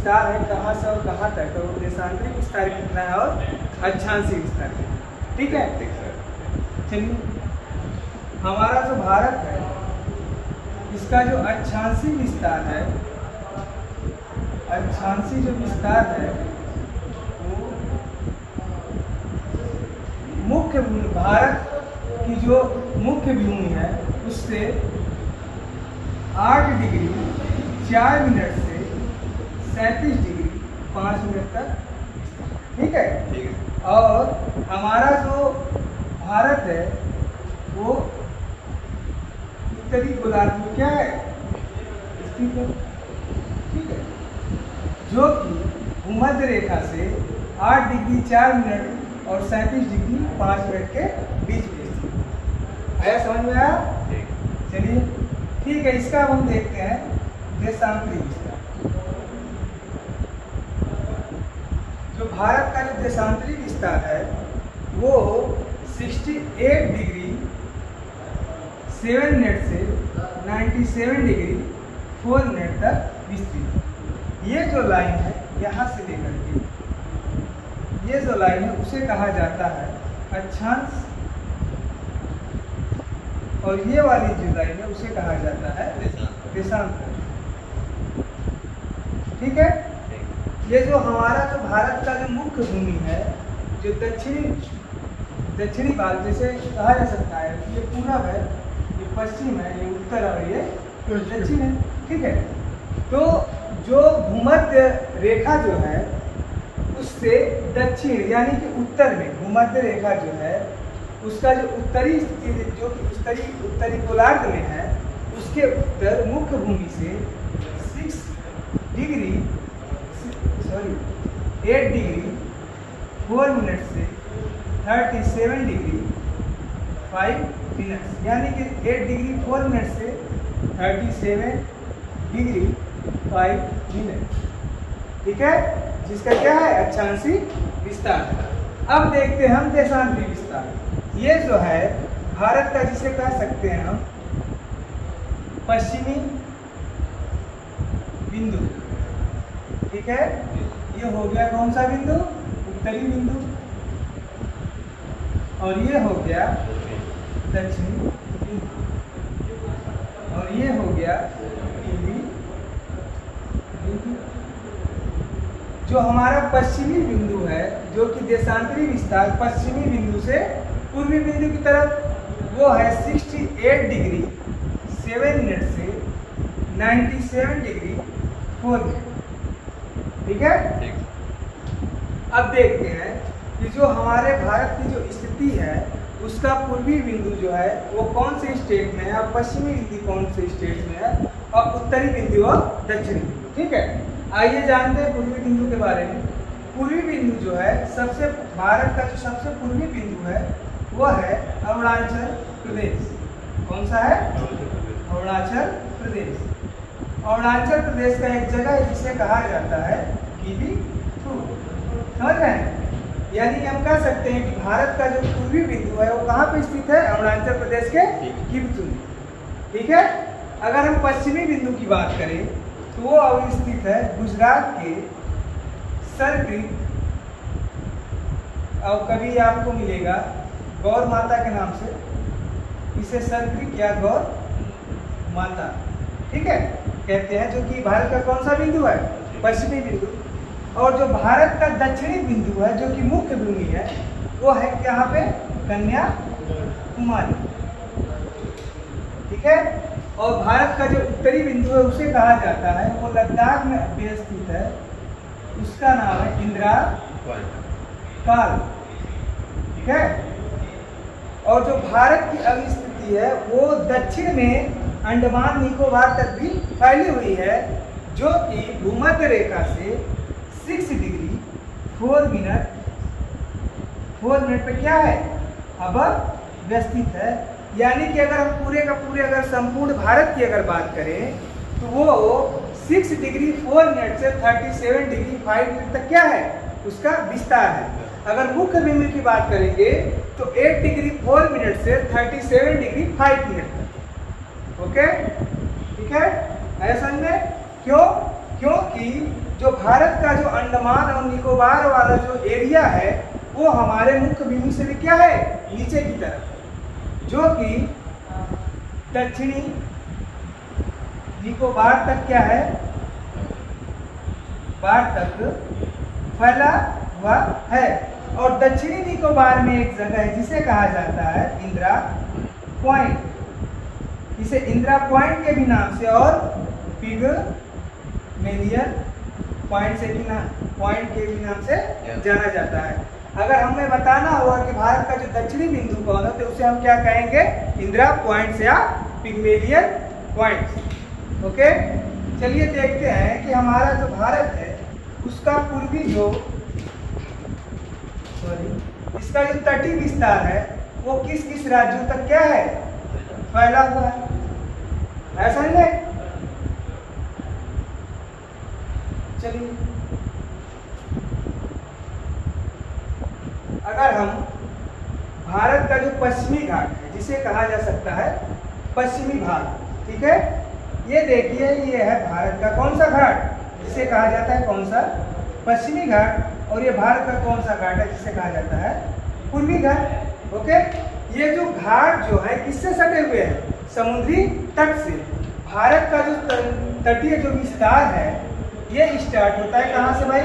विस्तार है कहाँ से और कहाँ तक, तो देशांतरी विस्तार कितना है और अक्षांशी विस्तार कितना है। ठीक है, चलिए हमारा जो भारत है इसका जो अक्षांशी विस्तार है, अक्षांशी जो विस्तार है वो मुख्य भूमि, भारत की जो मुख्य भूमि है उससे 8 डिग्री 4 मिनट से 37 डिग्री 5 मिनट तक। ठीक है, और हमारा जो भारत है वो उत्तरी गोलार्ध में क्या है स्थित है। ठीक है, जो कि भूमध्य रेखा से 8 डिग्री 4 मिनट और 37 डिग्री 5 मिनट के बीच में स्थित है। आया समझ में आया? चलिए ठीक है, इसका अब हम देखते हैं देशांतरी विस्तार। जो भारत का जो देशांतरी विस्तार है वो 68 डिग्री 7 मिनट से 97 डिग्री 4 मिनट तक विस्तृत है। ये जो लाइन है यहाँ से लेकर के ये जो लाइन है उसे कहा जाता है अक्षांश, और ये वाली जो लाइन है उसे कहा जाता है देशांतर। ठीक है, ये जो हमारा जो भारत का जो मुख्य भूमि है, जो दक्षिणी भाग जैसे कहा जा सकता है, ये पूरब है, ये पश्चिम है, ये उत्तर है और ये दक्षिण है। ठीक है, तो जो भूमध्य रेखा जो है उससे दक्षिण यानी कि उत्तर में भूमध्य रेखा जो है उसका जो उत्तरी जो कि उत्तरी गोलार्ध में है उसके उत्तर मुख्य भूमि से 8 डिग्री 4 मिनट से 37 डिग्री 5 मिनट, यानी कि 8 डिग्री 4 मिनट से 37 डिग्री 5 मिनट। ठीक है, जिसका क्या है अक्षांशी विस्तार। अब देखते हैं हम देशांतरी विस्तार। ये जो है भारत का जिसे कह सकते हैं हम पश्चिमी बिंदु। ठीक है, ये हो गया कौन सा बिंदु? उत्तरी बिंदु, और ये हो गया दक्षिणी बिंदु, और ये हो गया पूर्वी बिंदु। जो हमारा पश्चिमी बिंदु है जो कि देशांतरी विस्तार पश्चिमी बिंदु से पूर्वी बिंदु की तरफ, वो है 68 डिग्री 7 मिनट से 97 डिग्री 4 मिनट। ठीक है, अब देखते हैं कि जो हमारे भारत की जो स्थिति है उसका पूर्वी बिंदु जो है वो कौन से स्टेट में है, और पश्चिमी बिंदु कौन से स्टेट में है, और उत्तरी बिंदु और दक्षिणी बिंदु। ठीक है, आइए जानते हैं पूर्वी बिंदु के बारे में। पूर्वी बिंदु जो है सबसे भारत का जो सबसे पूर्वी बिंदु है वो है अरुणाचल प्रदेश। कौन सा है? अरुणाचल प्रदेश। अरुणाचल प्रदेश का एक जगह है जिसे कहा जाता है किबीथू। समझ रहे हैं? यानी कि हम कह सकते हैं कि भारत का जो पूर्वी बिंदु है वो कहाँ पे स्थित है? अरुणाचल प्रदेश के किबीथू में। ठीक है, अगर हम पश्चिमी बिंदु की बात करें तो वो अभी स्थित है गुजरात के सरक्रिक, और कभी आपको मिलेगा गौर माता के नाम से, इसे सरक्रिक या गौर माता, ठीक है, कहते हैं, जो कि भारत का कौन सा बिंदु है? पश्चिमी बिंदु। और जो भारत का दक्षिणी बिंदु है जो कि मुख्य भूमि है वो है यहाँ पे कन्याकुमारी। ठीक है, और भारत का जो उत्तरी बिंदु है उसे कहा जाता है, वो लद्दाख में स्थित है, उसका नाम है इंदिरा काल। ठीक है, और जो भारत की अभी स्थिति है वो दक्षिण में अंडमान निकोबार तक भी फैली हुई है, जो कि भूमध्य रेखा से 6 डिग्री 4 मिनट पे क्या है अब व्यस्तित है। यानी कि अगर हम पूरे का पूरे अगर संपूर्ण भारत की अगर बात करें तो वो 6 डिग्री 4 मिनट से 37 डिग्री 5 मिनट तक क्या है उसका विस्तार है। अगर मुख्य बिंदु की बात करेंगे तो 8 डिग्री 4 मिनट से 37 डिग्री 5 मिनट तक। ओके, ठीक है, ऐसा समझ में? क्यों? क्योंकि जो भारत का जो अंडमान और निकोबार वाला जो एरिया है वो हमारे मुख्य बिंदु से भी क्या है, नीचे की तरफ, जो कि दक्षिणी निकोबार तक क्या है, बार तक फैला हुआ है। और दक्षिणी निकोबार में एक जगह है जिसे कहा जाता है इंदिरा पॉइंट, इसे इंदिरा पॉइंट के भी नाम से और पिगमेलियन पॉइंट के भी नाम से जाना जाता है। अगर हमें बताना होगा कि भारत का जो दक्षिणी बिंदु कौन है तो उसे हम क्या कहेंगे, इंदिरा पॉइंट या पिगमेलियन पॉइंट। ओके, चलिए देखते हैं कि हमारा जो भारत है उसका पूर्वी जो इसका जो तटीय विस्तार है वो किस किस राज्यों तक क्या है, फैला हुआ है, ऐसा ही है। चलिए अगर हम भारत का जो पश्चिमी घाट है जिसे कहा जा सकता है पश्चिमी भाग, ठीक है, ये देखिए ये है भारत का कौन सा घाट जिसे कहा जाता है कौन सा, पश्चिमी घाट। और ये भारत का कौन सा घाट है जिसे कहा जाता है पूर्वी घाट। ओके, ये जो घाट जो है किससे सटे हुए हैं, समुद्री तट से। भारत का जो तटीय जो विस्तार है ये स्टार्ट होता है कहाँ से भाई,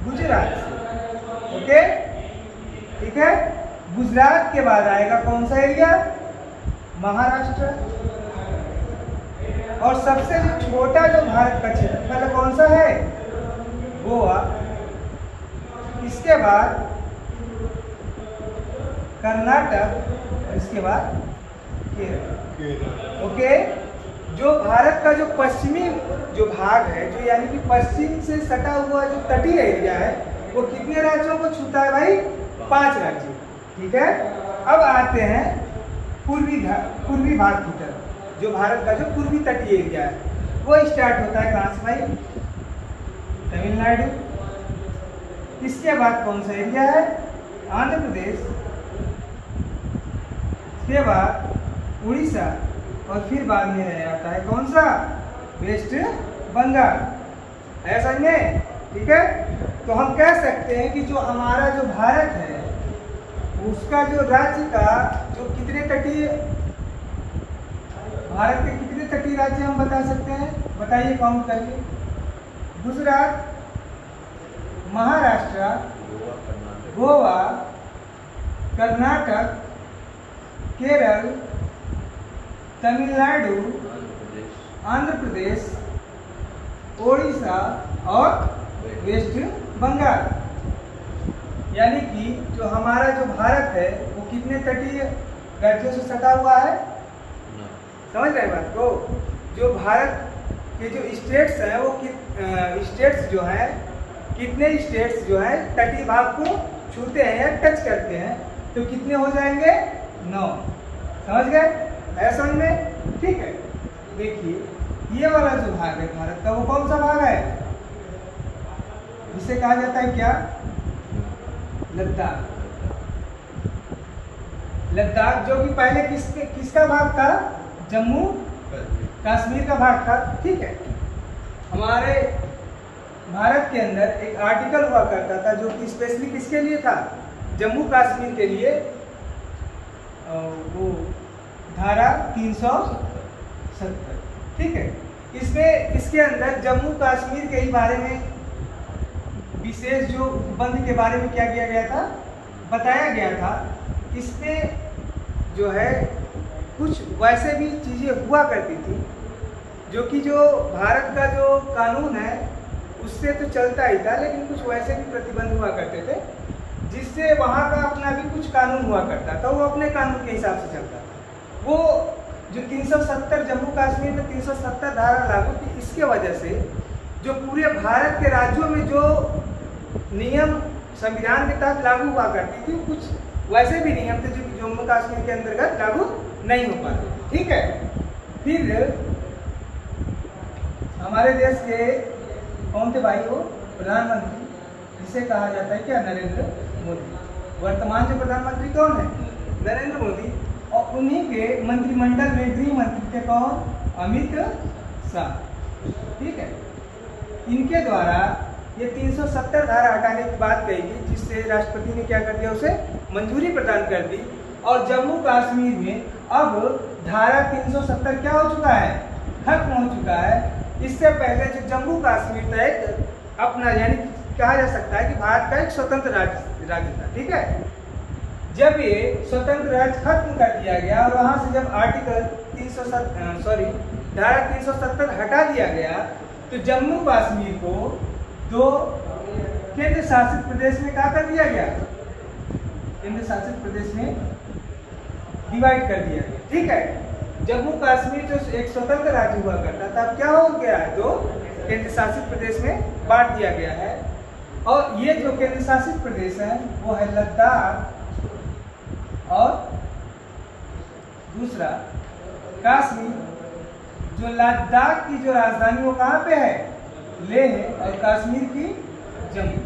गुजरात से। ओके, ठीक है, गुजरात के बाद आएगा कौन सा एरिया, महाराष्ट्र। और सबसे जो छोटा जो भारत का क्षेत्र पहले कौन सा है, गोवा। इसके बाद कर्नाटक, इसके बाद केरल। ओके, जो भारत का जो पश्चिमी जो भाग है जो यानी कि पश्चिम से सटा हुआ जो तटीय एरिया है वो कितने राज्यों को छूता है भाई, 5 राज्य। ठीक है, अब आते हैं पूर्वी भाग की तरफ। जो भारत का जो पूर्वी तटीय एरिया है वो स्टार्ट होता है कहाँ से भाई, तमिलनाडु। इसके बाद कौन सा एरिया है, आंध्र प्रदेश। इसके बाद उड़ीसा और फिर बाद में रह जाता है कौन सा, वेस्ट बंगाल। ऐसा में ठीक है, तो हम कह सकते हैं कि जो हमारा जो भारत है उसका जो राज्य का जो कितने तटीय, भारत के कितने तटीय राज्य हम बता सकते हैं, बताइए काउंट करके। गुजरात, महाराष्ट्र, गोवा, कर्नाटक, केरल, तमिलनाडु, आंध्र प्रदेश, ओडिशा और वेस्ट बंगाल। यानी कि जो हमारा जो भारत है वो कितने तटीय राज्यों से सटा हुआ है, समझ रहे हैं बात को। जो भारत के जो स्टेट्स हैं वो स्टेट्स जो हैं, कितने स्टेट्स जो है तटीय भाग को छूते हैं या टच करते हैं, तो कितने हो जाएंगे, 9। समझ गए ऐसा में, ठीक है। देखिए ये वाला जो भाग है भारत का वो कौन सा भाग है, जिसे कहा जाता है क्या, लद्दाख। लद्दाख जो कि पहले किसका भाग था, जम्मू कश्मीर का भाग था। ठीक है, हमारे भारत के अंदर एक आर्टिकल हुआ करता था जो कि स्पेशली किसके लिए था, जम्मू कश्मीर के लिए। वो धारा 370, ठीक है। इसमें इसके अंदर जम्मू कश्मीर के ही बारे में विशेष जो उपबंध के बारे में क्या किया गया था, बताया गया था। इसमें जो है कुछ वैसे भी चीज़ें हुआ करती थी जो कि जो भारत का जो कानून है उससे तो चलता ही था, लेकिन कुछ वैसे भी प्रतिबंध हुआ करते थे जिससे वहाँ का अपना भी कुछ कानून हुआ करता था, वो अपने कानून के हिसाब से चलता था। वो जो 370 जम्मू कश्मीर में 370 धारा लागू थी, इसके वजह से जो पूरे भारत के राज्यों में जो नियम संविधान के तहत लागू हुआ करती थी, कुछ वैसे भी नियम थे जो जम्मू कश्मीर के अंतर्गत लागू नहीं हो पाते। ठीक है, फिर हमारे देश के कौन थे भाई, वो प्रधानमंत्री, जिसे कहा जाता है क्या, नरेंद्र मोदी। वर्तमान जो प्रधानमंत्री कौन है, नरेंद्र मोदी। और उन्हीं के मंत्रिमंडल में गृह मंत्री थे कौन, अमित शाह। ठीक है, इनके द्वारा ये 370 धारा हटाने की बात कही गई, जिससे राष्ट्रपति ने क्या कर दिया, उसे मंजूरी प्रदान कर दी। और जम्मू कश्मीर में अब धारा 370 क्या हो चुका है, खत्म हो चुका है। इससे पहले जो जम्मू कश्मीर था एक अपना, यानी कहा जा सकता है कि भारत का एक स्वतंत्र राज्य था, ठीक है। जब ये स्वतंत्र राज्य खत्म कर दिया गया और वहाँ से जब धारा 370 हटा दिया गया, तो जम्मू कश्मीर को 2 केंद्र शासित प्रदेश में क्या कर दिया गया, केंद्र शासित प्रदेश में डिवाइड कर दिया गया, ठीक है। जम्मू कश्मीर जो एक स्वतंत्र राज्य हुआ करता था, अब क्या हो गया है, 2 केंद्र शासित प्रदेश में बांट दिया गया है। और ये जो केंद्र शासित प्रदेश है वो है लद्दाख और दूसरा कश्मीर। जो लद्दाख की जो राजधानी वो कहाँ पे है, लेह है, और कश्मीर की जम्मू,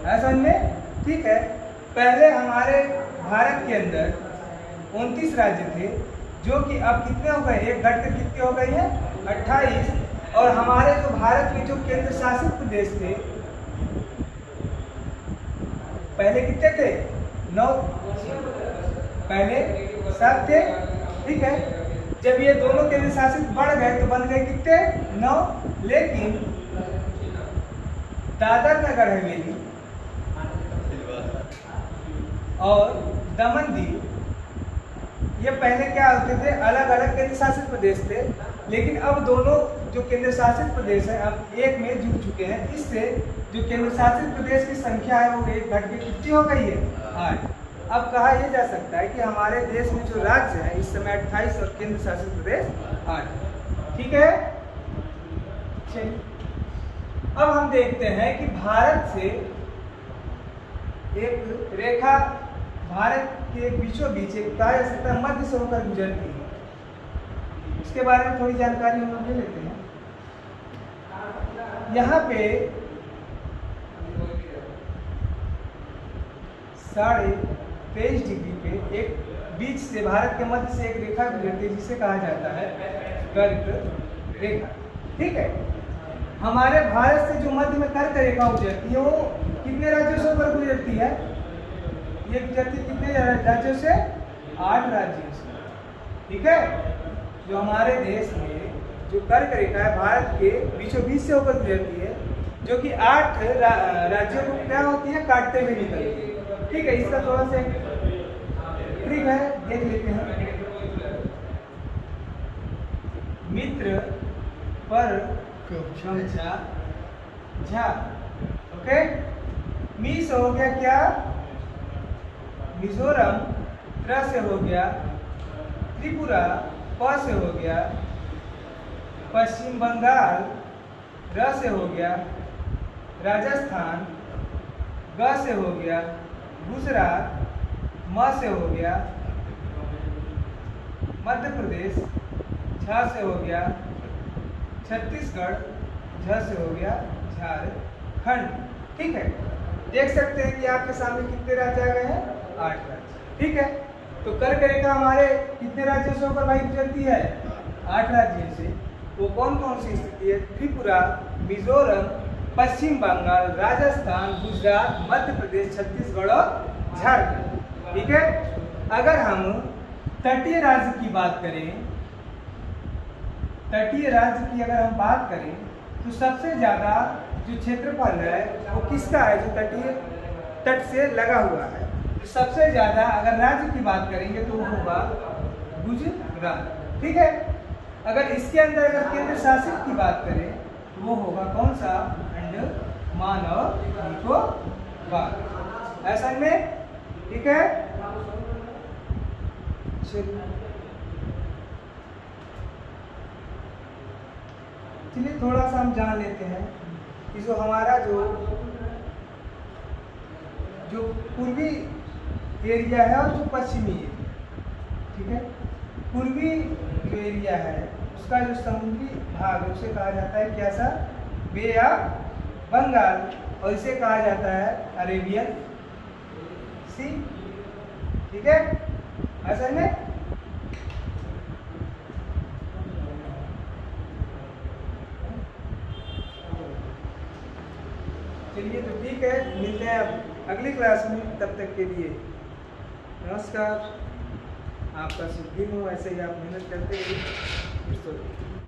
ऐसा में, ठीक है। पहले हमारे भारत के अंदर 29 राज्य थे, जो कि अब कितने हो गए, एक घट कर कितने हो गए हैं, 28। और हमारे जो भारत में जो केंद्र शासित प्रदेश थे, पहले कितने थे, 9, पहले 7 थे, ठीक है। जब ये दोनों केंद्र शासित बढ़ गए तो बन गए कितने, 9। लेकिन दादर नगर हवेली और दमन दीव, ये पहले क्या होते थे, अलग अलग केंद्र शासित प्रदेश थे। लेकिन अब दोनों जो केंद्र शासित प्रदेश हैं अब एक में जुड़ चुके हैं। इससे जो केंद्र शासित प्रदेश की संख्या है वो एक घट के कितनी हो गई है, 8। अब कहा यह जा सकता है कि हमारे देश में जो राज्य है इस समय 28 और केंद्र शासित प्रदेश 8, ठीक है। चलिए अब हम देखते हैं कि भारत से एक रेखा भारत के बीचों बीच एक कहा जा सकता है मध्य से होकर गुजरती है। इसके बारे में थोड़ी जानकारी हम लोग ले लेते हैं। यहाँ पे 23.5 डिग्री पे एक बीच से, भारत के मध्य से एक रेखा गुजरती है जिसे कहा जाता है कर्क रेखा, ठीक है। हमारे भारत से जो मध्य में कर्क रेखा गुजरती है वो कितने राज्यों से होकर गुजरती है, ये गुजरती कितने राज्यों से, 8 राज्यों से, ठीक है। जो हमारे देश में जो कर्क रेखा है भारत के बीचों बीच से होकर गुजरती है, जो कि 8 राज्यों को क्या होती है, काटते हुए निकलती है, ठीक है। इसका थोड़ा सा ट्रिक है, देख लेते हैं। मित्र पर झा, ओके। मी से हो गया क्या, मिजोरम, त्र से हो गया त्रिपुरा, प से हो गया पश्चिम बंगाल, र से हो गया राजस्थान, ग से हो गया गुजरात, म से हो गया मध्य प्रदेश, झ से हो गया छत्तीसगढ़, झ से हो गया झारखंड, ठीक है। देख सकते हैं कि आपके सामने कितने राज्य आ गए हैं, 8 राज्य, ठीक है। तो कर्क रेखा हमारे कितने राज्यों से होकर भाई गुजरती है, 8 राज्यों से। वो कौन कौन सी स्थिति है, त्रिपुरा, मिजोरम, पश्चिम बंगाल, राजस्थान, गुजरात, मध्य प्रदेश, छत्तीसगढ़ और झारखंड, ठीक है। अगर हम तटीय राज्य की बात करें, तटीय राज्य की अगर हम बात करें तो सबसे ज़्यादा जो क्षेत्रफल है वो किसका है, जो तटीय तट से लगा हुआ है। तो सबसे ज़्यादा अगर राज्य की बात करेंगे तो वो होगा गुजरात, ठीक है। अगर इसके अंदर अगर केंद्र शासित की बात करें तो वो होगा कौन सा, अंडमान और निकोबार, ऐसा में, ठीक है। चलिए थोड़ा सा हम जान लेते हैं कि जो हमारा जो पूर्वी एरिया है और जो पश्चिमी है, ठीक है। पूर्वी जो एरिया है उसका जो समुद्री भाग है उसे कहा जाता है क्या सा, बे ऑफ बंगाल, और इसे कहा जाता है अरेबियन सी, ठीक है। ऐसा में चलिए तो ठीक है, मिलते हैं अब अगली क्लास में, तब तक के लिए नमस्कार। आपका शुभ दिन हो, ऐसे ही आप मेहनत करते रहिए।